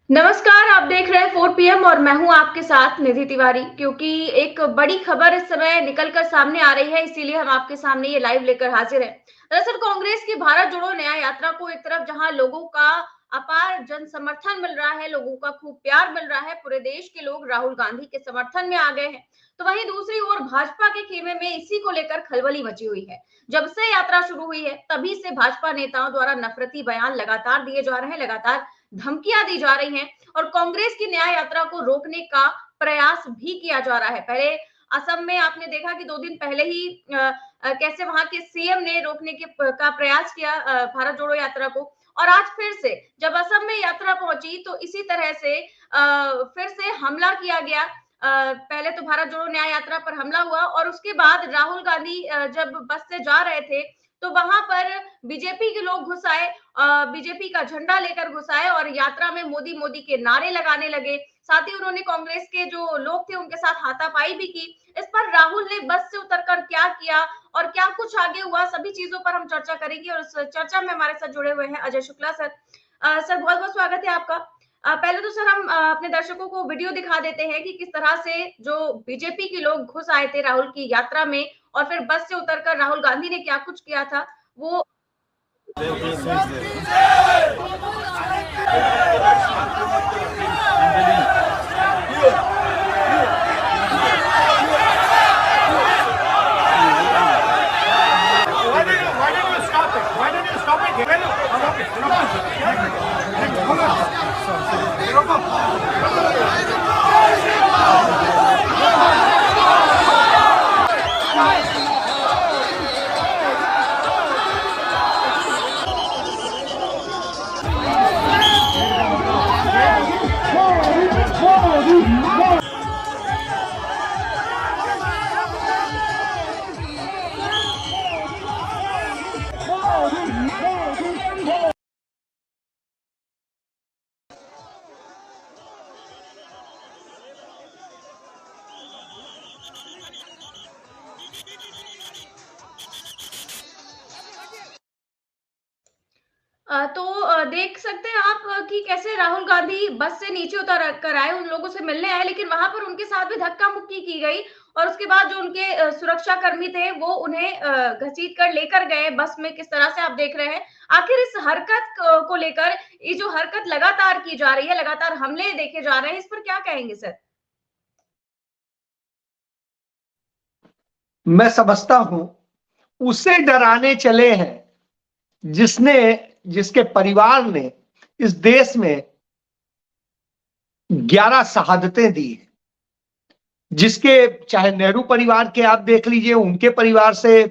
नमस्कार, आप देख रहे हैं 4 पीएम और मैं हूं आपके साथ निधि तिवारी। क्योंकि एक बड़ी खबर इस समय निकलकर सामने आ रही है, इसीलिए हम आपके सामने ये लाइव लेकर हाजिर हैं। दरअसल कांग्रेस की भारत जोड़ो न्याय यात्रा को एक तरफ जहां लोगों का अपार जन समर्थन मिल रहा है, लोगों का खूब प्यार मिल रहा है, पूरे देश के लोग राहुल गांधी के समर्थन में आ गए हैं, तो वहीं दूसरी ओर भाजपा के खेमे में इसी को लेकर खलबली मची हुई है। जब से यात्रा शुरू हुई है, तभी से भाजपा नेताओं द्वारा नफरती बयान लगातार दिए जा रहे हैं, लगातार धमकियां दी जा रही हैं और कांग्रेस की न्याय यात्रा को रोकने का प्रयास भी किया जा रहा है। पहले असम में आपने देखा कि 2 दिन पहले ही कैसे वहां के सीएम ने रोकने का प्रयास किया भारत जोड़ो यात्रा को। और आज फिर से जब असम में यात्रा पहुंची तो इसी तरह से फिर से हमला किया गया। पहले तो भारत जोड़ो न्याय यात्रा पर हमला हुआ और उसके बाद राहुल गांधी जब बस से जा रहे थे तो वहां पर बीजेपी के लोग घुस आए, बीजेपी का झंडा लेकर घुस आए और यात्रा में मोदी मोदी के नारे लगाने लगे। साथ ही उन्होंने कांग्रेस के जो लोग थे उनके साथ हाथापाई भी की। इस पर राहुल ने बस से उतरकर क्या किया और क्या कुछ आगे हुआ, सभी चीजों पर हम चर्चा करेंगे और इस चर्चा में हमारे साथ जुड़े हुए हैं अजय शुक्ला सर। सर बहुत बहुत स्वागत है आपका। पहले तो सर हम अपने दर्शकों को वीडियो दिखा देते हैं कि किस तरह से जो बीजेपी के लोग घुस आए थे राहुल की यात्रा में और फिर बस से उतरकर राहुल गांधी ने क्या कुछ किया था वो। तो देख सकते हैं आप कि कैसे राहुल गांधी बस से नीचे उतर कर आए, उन लोगों से मिलने आए, लेकिन वहां पर उनके साथ भी धक्का मुक्की की गई और उसके बाद जो उनके सुरक्षा कर्मी थे वो उन्हें घसीट कर लेकर गए बस में। किस तरह से आप देख रहे हैं आखिर इस हरकत को लेकर, ये जो हरकत लगातार की जा रही है, लगातार हमले देखे जा रहे हैं, इस पर क्या कहेंगे सर? मैं समझता हूं उसे डराने चले हैं जिसके परिवार ने इस देश में 11 शहादतें दी हैं, जिसके चाहे नेहरू परिवार के आप देख लीजिए, उनके परिवार से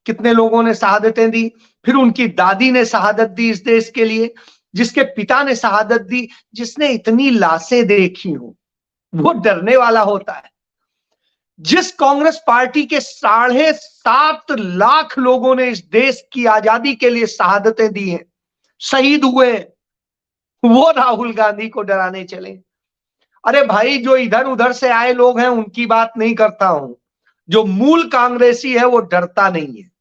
कितने लोगों ने शहादतें दी, फिर उनकी दादी ने शहादत दी इस देश के लिए, जिसके पिता ने शहादत दी, जिसने इतनी लाशें देखी हो वो डरने वाला होता है। जिस कांग्रेस पार्टी के 7.5 लाख लोगों ने इस देश की आजादी के लिए शहादतें दी हैं, शहीद हुए, वो राहुल गांधी को डराने चले। अरे भाई, जो इधर उधर से आए लोग हैं उनकी बात नहीं करता हूं, जो मूल कांग्रेसी है वो डरता नहीं है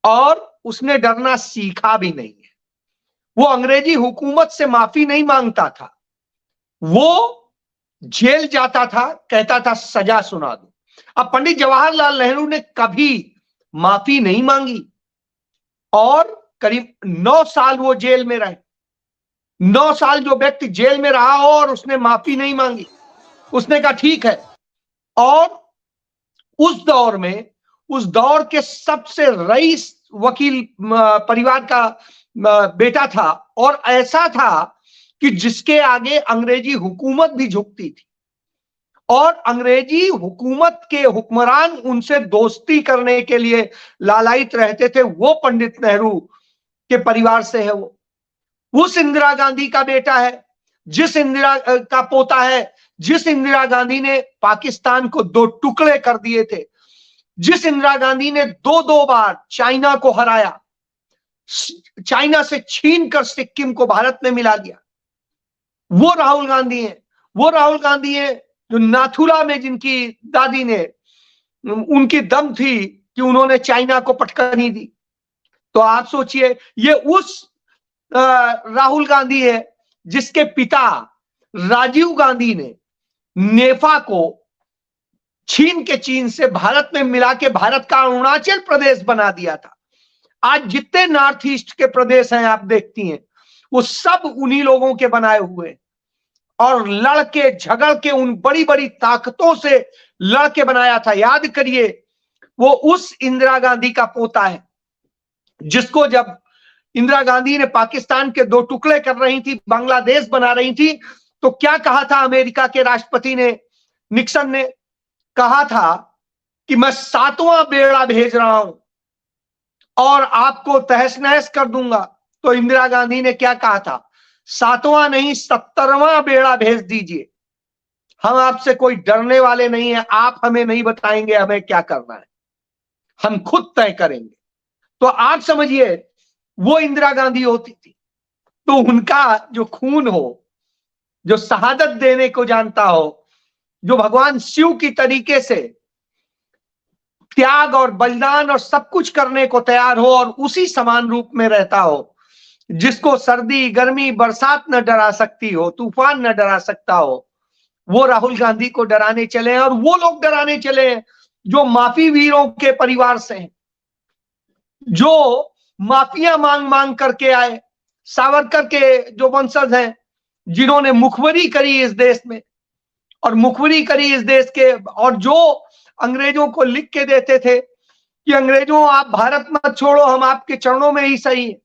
और उसने डरना सीखा भी नहीं है। वो अंग्रेजी हुकूमत से माफी नहीं मांगता था, वो जेल जाता था, कहता था सजा सुना दो। अब पंडित जवाहरलाल नेहरू ने कभी माफी नहीं मांगी और करीब 9 साल वो जेल में रहे। 9 साल जो व्यक्ति जेल में रहा हो और उसने माफी नहीं मांगी, उसने कहा ठीक है। और उस दौर के सबसे रईस वकील परिवार का बेटा था और ऐसा था कि जिसके आगे अंग्रेजी हुकूमत भी झुकती थी और अंग्रेजी हुकूमत के हुक्मरान उनसे दोस्ती करने के लिए लालायित रहते थे। वो पंडित नेहरू के परिवार से है। वो उस इंदिरा गांधी का बेटा है, जिस इंदिरा का पोता है, जिस इंदिरा गांधी ने पाकिस्तान को 2 टुकड़े कर दिए थे, जिस इंदिरा गांधी ने 2 बार चाइना को हराया, चाइना से छीन कर सिक्किम को भारत में मिला दिया, वो राहुल गांधी है। वो राहुल गांधी है जो नाथुला में जिनकी दादी ने, उनकी दम थी कि उन्होंने चाइना को पटकनी दी। तो आप सोचिए, ये उस राहुल गांधी है जिसके पिता राजीव गांधी ने नेफा को चीन से भारत में मिला के भारत का अरुणाचल प्रदेश बना दिया था। आज जितने नॉर्थ ईस्ट के प्रदेश हैं आप देखती हैं, वो सब उन्हीं लोगों के बनाए हुए, और लड़के झगड़ के उन बड़ी बड़ी ताकतों से लड़के बनाया था। याद करिए, वो उस इंदिरा गांधी का पोता है जिसको जब इंदिरा गांधी ने पाकिस्तान के दो टुकड़े कर रही थी, बांग्लादेश बना रही थी, तो क्या कहा था अमेरिका के राष्ट्रपति ने, निक्सन ने कहा था कि मैं 7वां बेड़ा भेज रहा हूं और आपको तहस नहस कर दूंगा। तो इंदिरा गांधी ने क्या कहा था, 7वां नहीं 70वां बेड़ा भेज दीजिए, हम आपसे कोई डरने वाले नहीं है, आप हमें नहीं बताएंगे हमें क्या करना है, हम खुद तय करेंगे। तो आप समझिए वो इंदिरा गांधी होती थी। तो उनका जो खून हो, जो शहादत देने को जानता हो, जो भगवान शिव की तरीके से त्याग और बलिदान और सब कुछ करने को तैयार हो और उसी समान रूप में रहता हो, जिसको सर्दी गर्मी बरसात न डरा सकती हो, तूफान न डरा सकता हो, वो राहुल गांधी को डराने चले हैं। और वो लोग डराने चले हैं जो माफी वीरों के परिवार से हैं, जो माफिया मांग मांग करके आए, सावरकर के जो वंशज हैं, जिन्होंने मुखबरी करी इस देश में और मुखबरी करी इस देश के, और जो अंग्रेजों को लिख के देते थे कि अंग्रेजों आप भारत मत छोड़ो, हम आपके चरणों में ही सही है,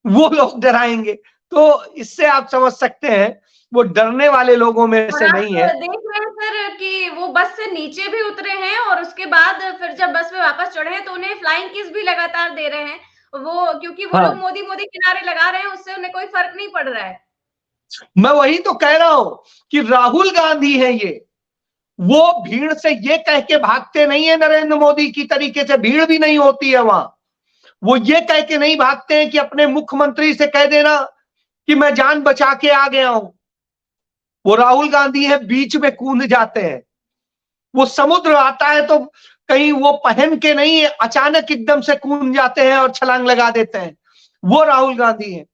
वो लोग डराएंगे। तो इससे आप समझ सकते हैं वो डरने वाले लोगों में और से आप नहीं है। देख रहे हैं सर कि वो बस से नीचे भी उतरे हैं और उसके बाद फिर जब बस में वापस चढ़े हैं तो उन्हें फ्लाइंग किस भी लगातार दे रहे हैं, वो क्योंकि वो लोग हाँ, मोदी मोदी किनारे लगा रहे हैं, उससे उन्हें कोई फर्क नहीं पड़ रहा है। मैं वही तो कह रहा हूं कि राहुल गांधी है ये, वो भीड़ से ये कह के भागते नहीं है नरेंद्र मोदी की तरीके से, भीड़ भी नहीं होती है वहां। वो ये कह के नहीं भागते हैं कि अपने मुख्यमंत्री से कह देना कि मैं जान बचा के आ गया हूं। वो राहुल गांधी है, बीच में कूद जाते हैं। वो समुद्र आता है तो कहीं वो पहन के नहीं, अचानक एकदम से कूद जाते हैं और छलांग लगा देते हैं, वो राहुल गांधी है।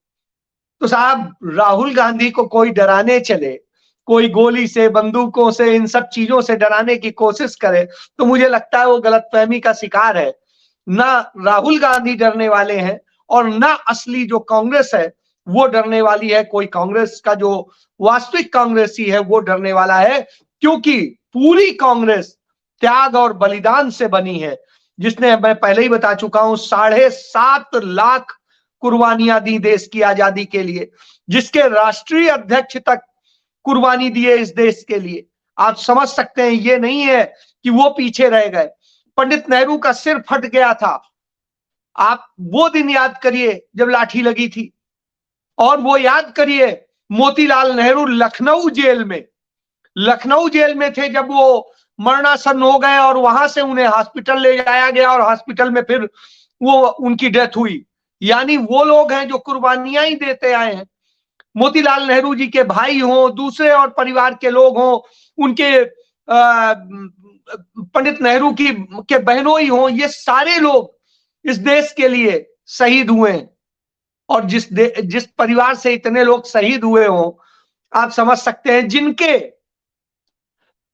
तो साहब राहुल गांधी को कोई डराने चले, कोई गोली से बंदूकों से इन सब चीजों से डराने की कोशिश करे, तो मुझे लगता है वो गलतफहमी का शिकार है। ना राहुल गांधी डरने वाले हैं और ना असली जो कांग्रेस है वो डरने वाली है। कोई कांग्रेस का जो वास्तविक कांग्रेसी है वो डरने वाला है, क्योंकि पूरी कांग्रेस त्याग और बलिदान से बनी है, जिसने, मैं पहले ही बता चुका हूं, 7.5 लाख कुर्बानियां दी देश की आजादी के लिए, जिसके राष्ट्रीय अध्यक्ष तक कुर्बानी दिए इस देश के लिए। आप समझ सकते हैं, ये नहीं है कि वो पीछे रह गए। पंडित नेहरू का सिर फट गया था, आप वो दिन याद करिए जब लाठी लगी थी, और वो याद करिए मोतीलाल नेहरू लखनऊ जेल में थे जब वो मरणासन हो गए और वहां से उन्हें हॉस्पिटल ले जाया गया और हॉस्पिटल में फिर वो उनकी डेथ हुई। यानी वो लोग हैं जो कुर्बानियां ही देते आए हैं। मोतीलाल नेहरू जी के भाई हों, दूसरे और परिवार के लोग हों, उनके पंडित नेहरू की के बहनों ही हों, ये सारे लोग इस देश के लिए शहीद हुए हैं। और जिस परिवार से इतने लोग शहीद हुए हों, आप समझ सकते हैं, जिनके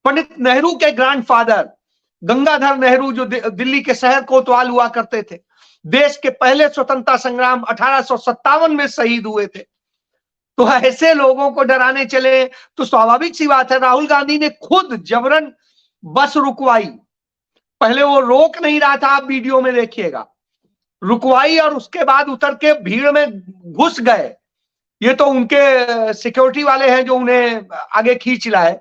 पंडित नेहरू के ग्रैंडफादर गंगाधर नेहरू जो दिल्ली के शहर कोतवाल हुआ करते थे, देश के पहले स्वतंत्रता संग्राम 1857 में शहीद हुए थे। तो ऐसे लोगों को डराने चले तो स्वाभाविक सी बात है, राहुल गांधी ने खुद जबरन बस रुकवाई। पहले वो रोक नहीं रहा था, आप वीडियो में देखिएगा, रुकवाई और उसके बाद उतर के भीड़ में घुस गए। ये तो उनके सिक्योरिटी वाले हैं जो उन्हें आगे खींच लाए।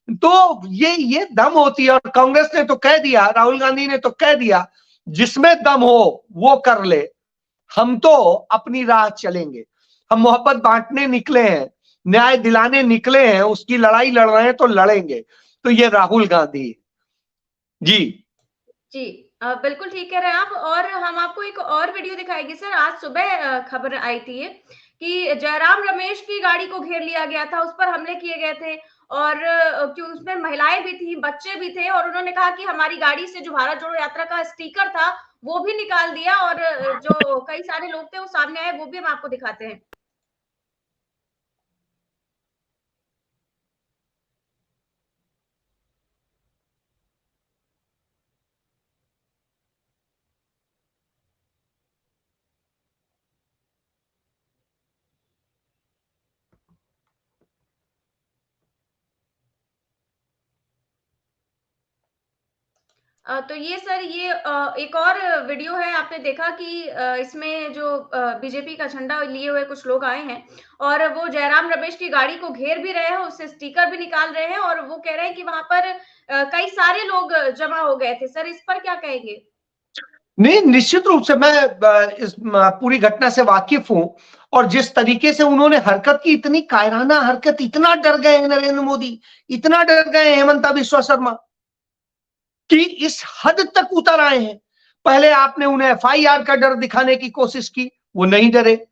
तो ये दम होती है। और कांग्रेस ने तो कह दिया, राहुल गांधी ने तो कह दिया, जिसमें दम हो वो कर ले, हम तो अपनी राह चलेंगे, हम मोहब्बत बांटने निकले हैं, न्याय दिलाने निकले हैं, उसकी लड़ाई लड़ रहे हैं तो लड़ेंगे। तो ये राहुल गांधी जी। जी, बिल्कुल ठीक कह रहे हैं आप। और हम आपको एक और वीडियो दिखाएंगे सर। आज सुबह खबर आई थी ये कि जयराम रमेश की गाड़ी को घेर लिया गया था, उस पर हमले किए गए थे और क्यों उसमें महिलाएं भी थी, बच्चे भी थे, और उन्होंने कहा कि हमारी गाड़ी से जो भारत जोड़ो यात्रा का स्टिकर था वो भी निकाल दिया, और जो कई सारे लोग थे वो सामने आए, वो भी हम आपको दिखाते हैं। तो ये सर ये एक और वीडियो है, आपने देखा कि इसमें जो बीजेपी का झंडा लिए हुए कुछ लोग आए हैं और वो जयराम रमेश की गाड़ी को घेर भी रहे हैं, उससे स्टिकर भी निकाल रहे हैं और वो कह रहे हैं कि वहां पर कई सारे लोग जमा हो गए थे। सर इस पर क्या कहेंगे? नहीं, निश्चित रूप से मैं इस पूरी घटना से वाकिफ हूं, और जिस तरीके से उन्होंने हरकत की, इतनी कायराना हरकत, इतना डर गए हैं नरेंद्र मोदी, इतना डर गए हैं हेमंता बिस्वा शर्मा कि इस हद तक उतर आए हैं। पहले आपने उन्हें एफआईआर का डर दिखाने की कोशिश की, वो नहीं डरे।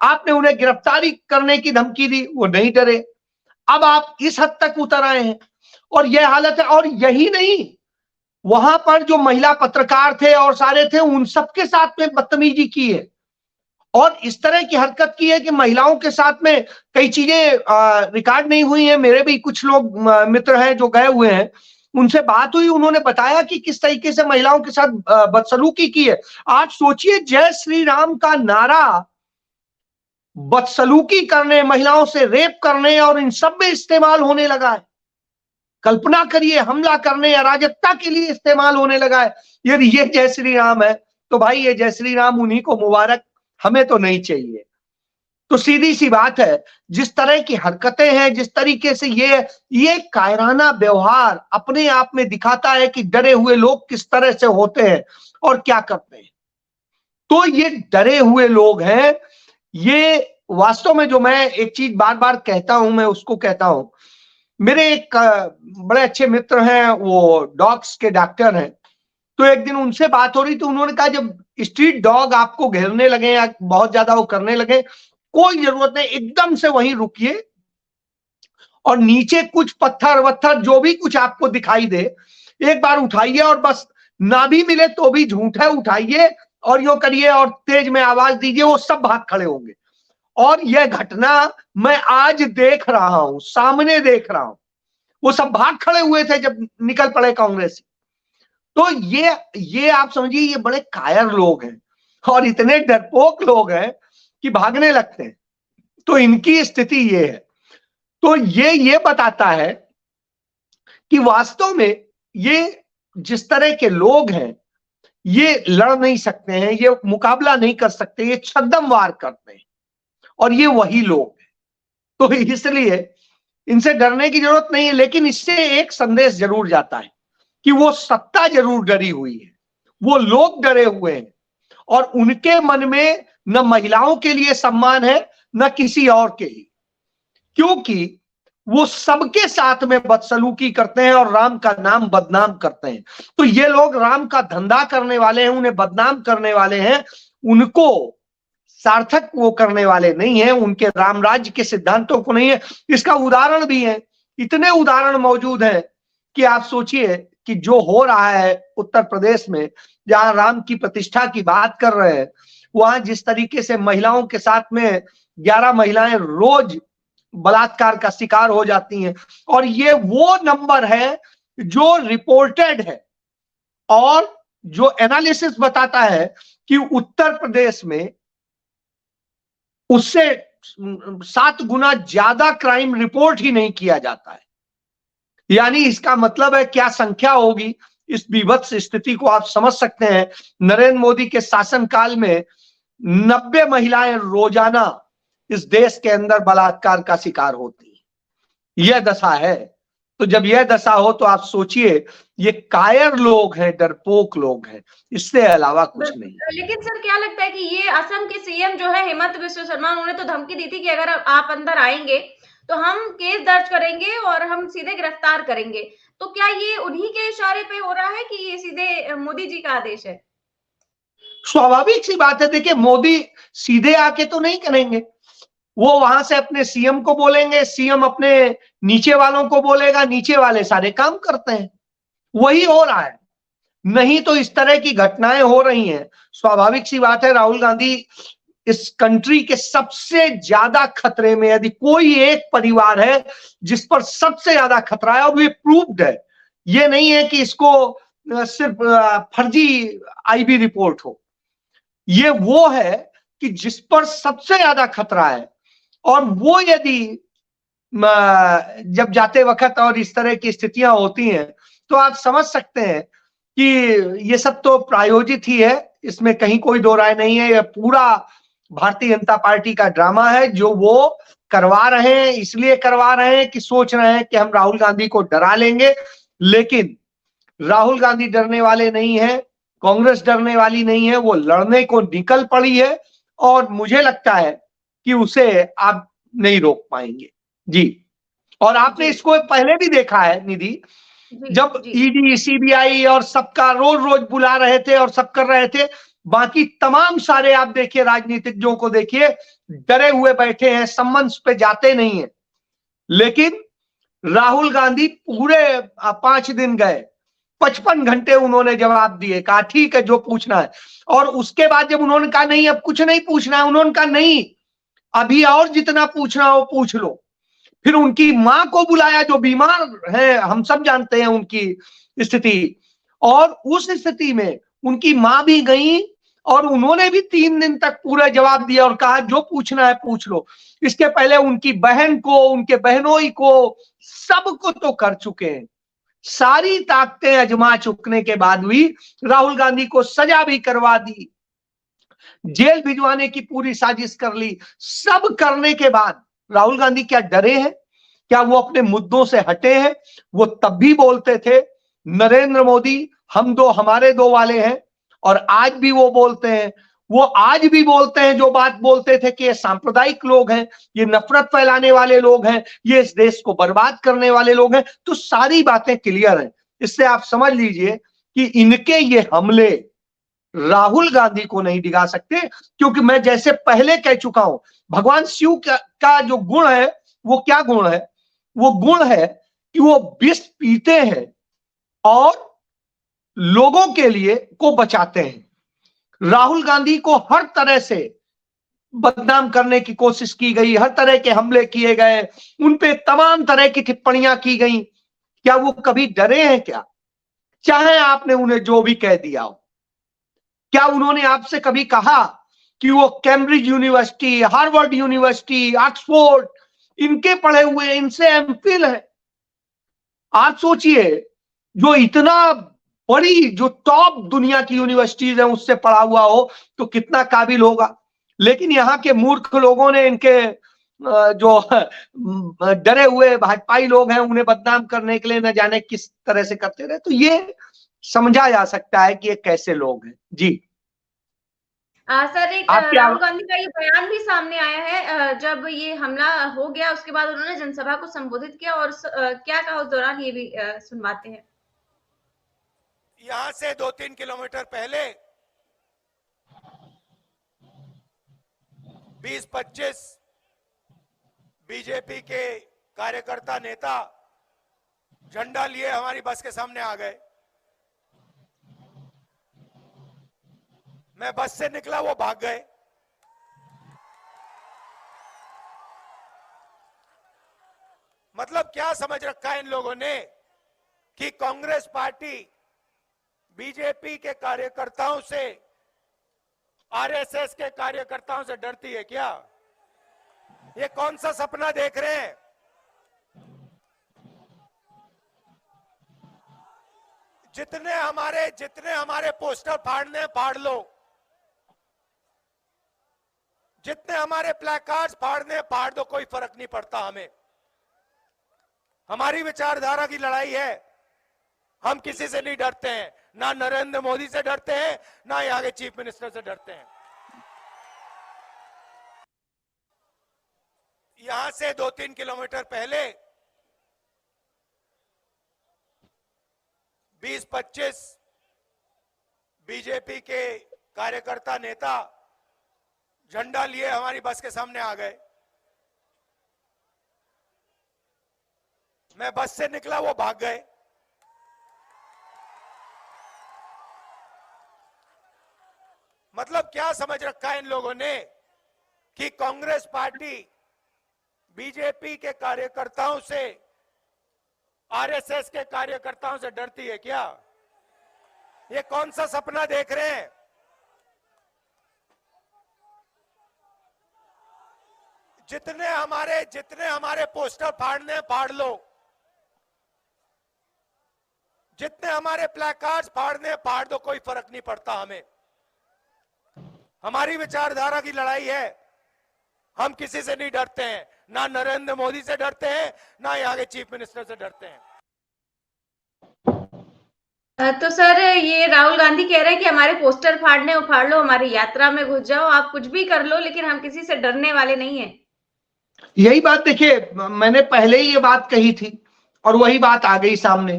आपने उन्हें गिरफ्तारी करने की धमकी दी, वो नहीं डरे। अब आप इस हद तक उतर आए हैं और यह हालत है। और यही नहीं, वहां पर जो महिला पत्रकार थे और सारे थे, उन सबके साथ में बदतमीजी की है और इस तरह की हरकत की है कि महिलाओं के साथ में कई चीजें रिकॉर्ड नहीं हुई हैं। मेरे भी कुछ लोग मित्र हैं जो गए हुए हैं, उनसे बात हुई, उन्होंने बताया कि किस तरीके से महिलाओं के साथ बदसलूकी की है। आप सोचिए, जय श्री राम का नारा बदसलूकी करने, महिलाओं से रेप करने और इन सब में इस्तेमाल होने लगा है। कल्पना करिए, हमला करने, अराजकता के लिए इस्तेमाल होने लगा है। यदि ये जय श्री राम है तो भाई ये जय श्री राम उन्हीं को मुबारक, हमें तो नहीं चाहिए। तो सीधी सी बात है, जिस तरह की हरकतें हैं, जिस तरीके से ये कायराना व्यवहार अपने आप में दिखाता है कि डरे हुए लोग किस तरह से होते हैं और क्या करते हैं। तो ये डरे हुए लोग हैं। ये वास्तव में, जो मैं एक चीज बार बार कहता हूं, मैं उसको कहता हूं, मेरे एक बड़े अच्छे मित्र हैं, वो डॉग्स के डॉक्टर हैं। तो एक दिन उनसे बात हो रही, तो उन्होंने कहा, जब स्ट्रीट डॉग आपको घेरने लगे या बहुत ज्यादा वो करने लगे, कोई जरूरत नहीं, एकदम से वहीं रुकिए और नीचे कुछ पत्थर वत्थर जो भी कुछ आपको दिखाई दे, एक बार उठाइए और बस, ना भी मिले तो भी झूठ है, उठाइए और यो करिए और तेज में आवाज दीजिए, वो सब भाग खड़े होंगे। और यह घटना मैं आज देख रहा हूं, सामने देख रहा हूं। वो सब भाग खड़े हुए थे जब निकल पड़े कांग्रेसी। तो ये आप समझिए, ये बड़े कायर लोग हैं और इतने डरपोक लोग हैं कि भागने लगते हैं। तो इनकी स्थिति ये है। तो ये बताता है कि वास्तव में ये जिस तरह के लोग हैं, ये लड़ नहीं सकते हैं, ये मुकाबला नहीं कर सकते, ये छद्म वार करते हैं और ये वही लोग हैं। तो इसलिए इनसे डरने की जरूरत नहीं है। लेकिन इससे एक संदेश जरूर जाता है कि वो सत्ता जरूर डरी हुई है, वो लोग डरे हुए हैं और उनके मन में न महिलाओं के लिए सम्मान है, न किसी और के लिए, क्योंकि वो सबके साथ में बदसलूकी करते हैं और राम का नाम बदनाम करते हैं। तो ये लोग राम का धंधा करने वाले हैं, उन्हें बदनाम करने वाले हैं, उनको सार्थक वो करने वाले नहीं है, उनके राम राज्य के सिद्धांतों को नहीं है। इसका उदाहरण भी है, इतने उदाहरण मौजूद हैं कि आप सोचिए कि जो हो रहा है उत्तर प्रदेश में, जहां राम की प्रतिष्ठा की बात कर रहे हैं, वहां जिस तरीके से महिलाओं के साथ में 11 महिलाएं रोज बलात्कार का शिकार हो जाती हैं। और ये वो नंबर है जो रिपोर्टेड है और जो एनालिसिस बताता है कि उत्तर प्रदेश में उससे 7 गुना ज्यादा क्राइम रिपोर्ट ही नहीं किया जाता है। यानी इसका मतलब है क्या संख्या होगी, इस विभत्स स्थिति को आप समझ सकते हैं। नरेंद्र मोदी के शासनकाल में 90 महिलाएं रोजाना इस देश के अंदर बलात्कार का शिकार होती है। यह दशा है। तो जब यह दशा हो तो आप सोचिए, ये कायर लोग हैं, डरपोक लोग हैं, इससे अलावा कुछ नहीं। लेकिन सर क्या लगता है कि ये असम के सीएम जो है हेमंत बिस्वा शर्मा, उन्होंने तो धमकी दी थी कि अगर आप अंदर आएंगे तो हम केस दर्ज करेंगे और हम सीधे गिरफ्तार करेंगे। तो क्या ये उन्हीं के इशारे पे हो रहा है कि ये सीधे मोदी जी का आदेश है? स्वाभाविक सी बात है। देखिए, मोदी सीधे आके तो नहीं करेंगे, वो वहां से अपने सीएम को बोलेंगे, सीएम अपने नीचे वालों को बोलेगा, नीचे वाले सारे काम करते हैं। वही हो रहा है। नहीं तो इस तरह की घटनाएं हो रही हैं। स्वाभाविक सी बात है, राहुल गांधी इस कंट्री के सबसे ज्यादा खतरे में, यदि कोई एक परिवार है जिस पर सबसे ज्यादा खतरा है, और ये प्रूव्ड है। ये नहीं है कि इसको सिर्फ फर्जी आईबी रिपोर्ट हो। ये वो है कि जिस पर सबसे ज्यादा खतरा है। और वो यदि जब जाते वक्त और इस तरह की स्थितियां होती हैं, तो आप समझ सकते हैं कि ये सब तो प्रायोजित ही है, इसमें कहीं कोई दो राय नहीं है। यह पूरा भारतीय जनता पार्टी का ड्रामा है जो वो करवा रहे हैं, इसलिए करवा रहे हैं कि सोच रहे हैं कि हम राहुल गांधी को डरा लेंगे। लेकिन राहुल गांधी डरने वाले नहीं है, कांग्रेस डरने वाली नहीं है, वो लड़ने को निकल पड़ी है और मुझे लगता है कि उसे आप नहीं रोक पाएंगे। जी। और आपने जी इसको पहले भी देखा है निधि, जी जब जी ईडी सीबीआई और सबका रोज रोज बुला रहे थे और सब कर रहे थे, बाकी तमाम सारे आप देखिए राजनीतिज्ञों को देखिए, डरे हुए बैठे हैं, सम्मन्स पे जाते नहीं है। लेकिन राहुल गांधी पूरे 5 दिन गए, 55 घंटे उन्होंने जवाब दिए, कहा ठीक है जो पूछना है। और उसके बाद जब उन्होंने कहा नहीं अब कुछ नहीं पूछना है, उन्होंने कहा नहीं अभी और जितना पूछना हो पूछ लो। फिर उनकी मां को बुलाया जो बीमार है, हम सब जानते हैं उनकी स्थिति, और उस स्थिति में उनकी मां भी गई और उन्होंने भी 3 दिन तक पूरा जवाब दिया और कहा जो पूछना है पूछ लो। इसके पहले उनकी बहन को, उनके बहनोई को, सबको तो कर चुके हैं, सारी ताकतें आजमा चुकने के बाद भी राहुल गांधी को सजा भी करवा दी, जेल भिजवाने की पूरी साजिश कर ली। सब करने के बाद राहुल गांधी क्या डरे हैं? क्या वो अपने मुद्दों से हटे हैं? वो तब भी बोलते थे नरेंद्र मोदी हम दो हमारे दो वाले हैं, और आज भी वो बोलते हैं। वो आज भी बोलते हैं जो बात बोलते थे कि ये सांप्रदायिक लोग हैं, ये नफरत फैलाने वाले लोग हैं, ये इस देश को बर्बाद करने वाले लोग हैं। तो सारी बातें क्लियर हैं। इससे आप समझ लीजिए कि इनके ये हमले राहुल गांधी को नहीं डिगा सकते, क्योंकि मैं जैसे पहले कह चुका हूं, भगवान शिव का जो गुण है वो क्या गुण है? वो गुण है कि वो विष पीते हैं और लोगों के लिए को बचाते हैं। राहुल गांधी को हर तरह से बदनाम करने की कोशिश की गई, हर तरह के हमले किए गए, उन पे तमाम तरह की टिप्पणियां की गई। क्या वो कभी डरे हैं क्या? चाहे आपने उन्हें जो भी कह दिया हो, क्या उन्होंने आपसे कभी कहा कि वो Cambridge university, Harvard university, Oxford इनके पढ़े हुए, इनसे एमफिल है? आप सोचिए, जो इतना बड़ी, जो टॉप दुनिया की यूनिवर्सिटीज है उससे पढ़ा हुआ हो तो कितना काबिल होगा। लेकिन यहाँ के मूर्ख लोगों ने इनके जो डरे हुए भाजपाई लोग हैं उन्हें बदनाम करने के लिए न जाने किस तरह से करते रहे। तो ये समझा जा सकता है कि ये कैसे लोग हैं। जी। सर एक आप क्या? राहुल गांधी का ये बयान भी सामने आया है जब ये हमला हो गया उसके बाद उन्होंने जनसभा को संबोधित किया और क्या कहा उस दौरान ये भी सुनवाते हैं। यहां से 2-3 किलोमीटर पहले 20-25 बीजेपी के कार्यकर्ता नेता झंडा लिए हमारी बस के सामने आ गए। मैं बस से निकला, वो भाग गए। मतलब क्या समझ रखा है इन लोगों ने कि कांग्रेस पार्टी बीजेपी के कार्यकर्ताओं से, आरएसएस के कार्यकर्ताओं से डरती है क्या? ये कौन सा सपना देख रहे हैं? जितने हमारे पोस्टर फाड़ने हैं फाड़ लो, जितने हमारे प्लेकार्ड्स फाड़ने हैं फाड़ दो, कोई फर्क नहीं पड़ता हमें। हमारी विचारधारा की लड़ाई है, हम किसी से नहीं डरते हैं, ना नरेंद्र मोदी से डरते हैं, ना यहाँ के चीफ मिनिस्टर से डरते हैं। यहां से 2-3 किलोमीटर पहले 20-25 बीजेपी के कार्यकर्ता नेता झंडा लिए हमारी बस के सामने आ गए। मैं बस से निकला, वो भाग गए। मतलब क्या समझ रखा है इन लोगों ने कि कांग्रेस पार्टी बीजेपी के कार्यकर्ताओं से, आरएसएस के कार्यकर्ताओं से डरती है क्या? ये कौन सा सपना देख रहे हैं? जितने हमारे पोस्टर फाड़ने हैं फाड़ लो, जितने हमारे प्लेकार्ड्स फाड़ने फाड़ दो, कोई फर्क नहीं पड़ता हमें। हमारी विचारधारा की लड़ाई है, हम किसी से नहीं डरते हैं, ना नरेंद्र मोदी से डरते हैं, ना यहाँ के चीफ मिनिस्टर से डरते हैं। तो सर ये राहुल गांधी कह रहे हैं कि हमारे पोस्टर फाड़ने उखाड़ लो, हमारी यात्रा में घुस जाओ, आप कुछ भी कर लो, लेकिन हम किसी से डरने वाले नहीं हैं। यही बात देखिए, मैंने पहले ही ये बात कही थी और वही बात आ गई सामने।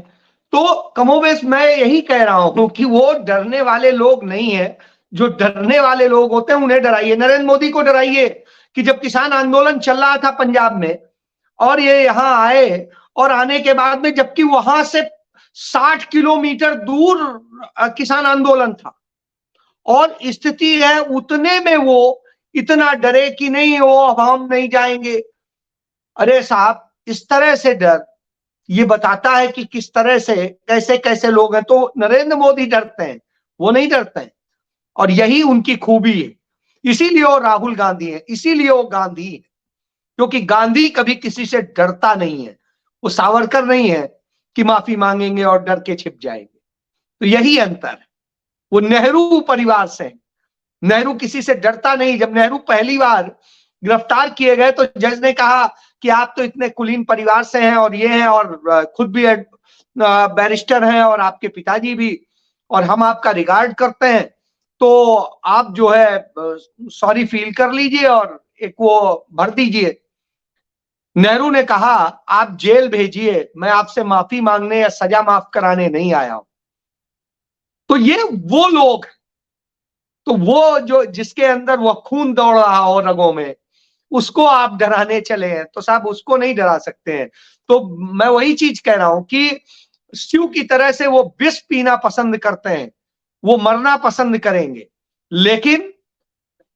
तो कमोबेश मैं यही कह रहा हूं कि वो डरने वाले लोग नहीं है। जो डरने वाले लोग होते हैं उन्हें डराइए। नरेंद्र मोदी को डराइए कि जब किसान आंदोलन चल रहा था पंजाब में और ये यहां आए, और आने के बाद में जबकि वहां से 60 किलोमीटर दूर किसान आंदोलन था, और स्थिति है उतने में वो इतना डरे कि नहीं वो अब हम नहीं जाएंगे। अरे साहब, इस तरह से डर ये बताता है कि किस तरह से कैसे कैसे लोग हैं। तो नरेंद्र मोदी डरते हैं, वो नहीं डरते हैं, और यही उनकी खूबी है। इसीलिए वो राहुल गांधी है, इसीलिए वो गांधी है, क्योंकि गांधी कभी किसी से डरता नहीं है। वो सावरकर नहीं है कि माफी मांगेंगे और डर के छिप जाएंगे। तो यही अंतर है। वो नेहरू परिवार से, नेहरू किसी से डरता नहीं। जब नेहरू पहली बार गिरफ्तार किए गए तो जज ने कहा कि आप तो इतने कुलीन परिवार से हैं और ये हैं, और खुद भी बैरिस्टर हैं और आपके पिताजी भी, और हम आपका रिगार्ड करते हैं, तो आप जो है सॉरी फील कर लीजिए और एक वो भर दीजिए। नेहरू ने कहा आप जेल भेजिए, मैं आपसे माफी मांगने या सजा माफ कराने नहीं आया हूं। तो ये वो लोग, तो वो जो जिसके अंदर वो खून दौड़ रहा हो रगों में, उसको आप डराने चले हैं, तो साहब उसको नहीं डरा सकते हैं। तो मैं वही चीज कह रहा हूं कि स्यू की तरह से वो विष पीना पसंद करते हैं, वो मरना पसंद करेंगे, लेकिन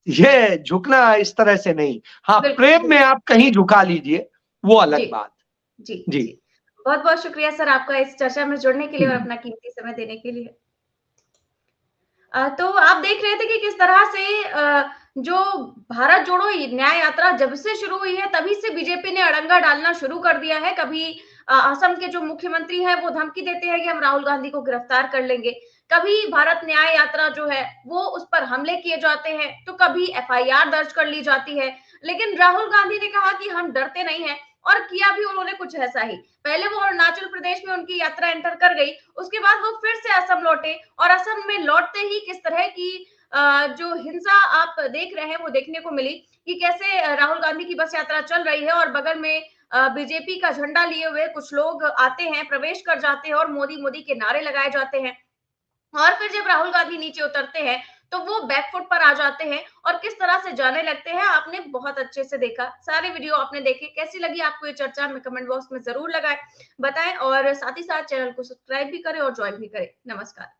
ये झुकना इस तरह से नहीं। हाँ, प्रेम में आप कहीं झुका लीजिए, वो अलग बात। जी जी, जी, बहुत बहुत शुक्रिया सर आपका इस चर्चा में जुड़ने के लिए और अपना कीमती समय देने के लिए। तो आप देख रहे थे कि किस तरह से जो भारत जोड़ो न्याय यात्रा जब से शुरू हुई है तभी से बीजेपी ने अड़ंगा डालना शुरू कर दिया है। कभी असम के जो मुख्यमंत्री हैं वो धमकी देते हैं कि हम राहुल गांधी को गिरफ्तार कर लेंगे, कभी भारत न्याय यात्रा जो है वो उस पर हमले किए जाते हैं, तो कभी एफआईआर दर्ज कर ली जाती है। लेकिन राहुल गांधी ने कहा कि हम डरते नहीं हैं, और किया भी उन्होंने कुछ ऐसा ही। पहले वो अरुणाचल प्रदेश में उनकी यात्रा एंटर कर गई, उसके बाद वो फिर से असम लौटे, और असम में लौटते ही किस तरह की जो हिंसा आप देख रहे हैं वो देखने को मिली कि कैसे राहुल गांधी की बस यात्रा चल रही है और बगल में बीजेपी का झंडा लिए हुए कुछ लोग आते हैं, प्रवेश कर जाते हैं और मोदी मोदी के नारे लगाए जाते हैं। और फिर जब राहुल गांधी नीचे उतरते हैं तो वो बैकफुट पर आ जाते हैं और किस तरह से जाने लगते हैं आपने बहुत अच्छे से देखा। सारे वीडियो आपने देखे, कैसी लगी आपको ये चर्चा में कमेंट बॉक्स में जरूर लगाएं, बताएं, और साथ ही साथ चैनल को सब्सक्राइब भी करें और ज्वाइन भी करें। नमस्कार।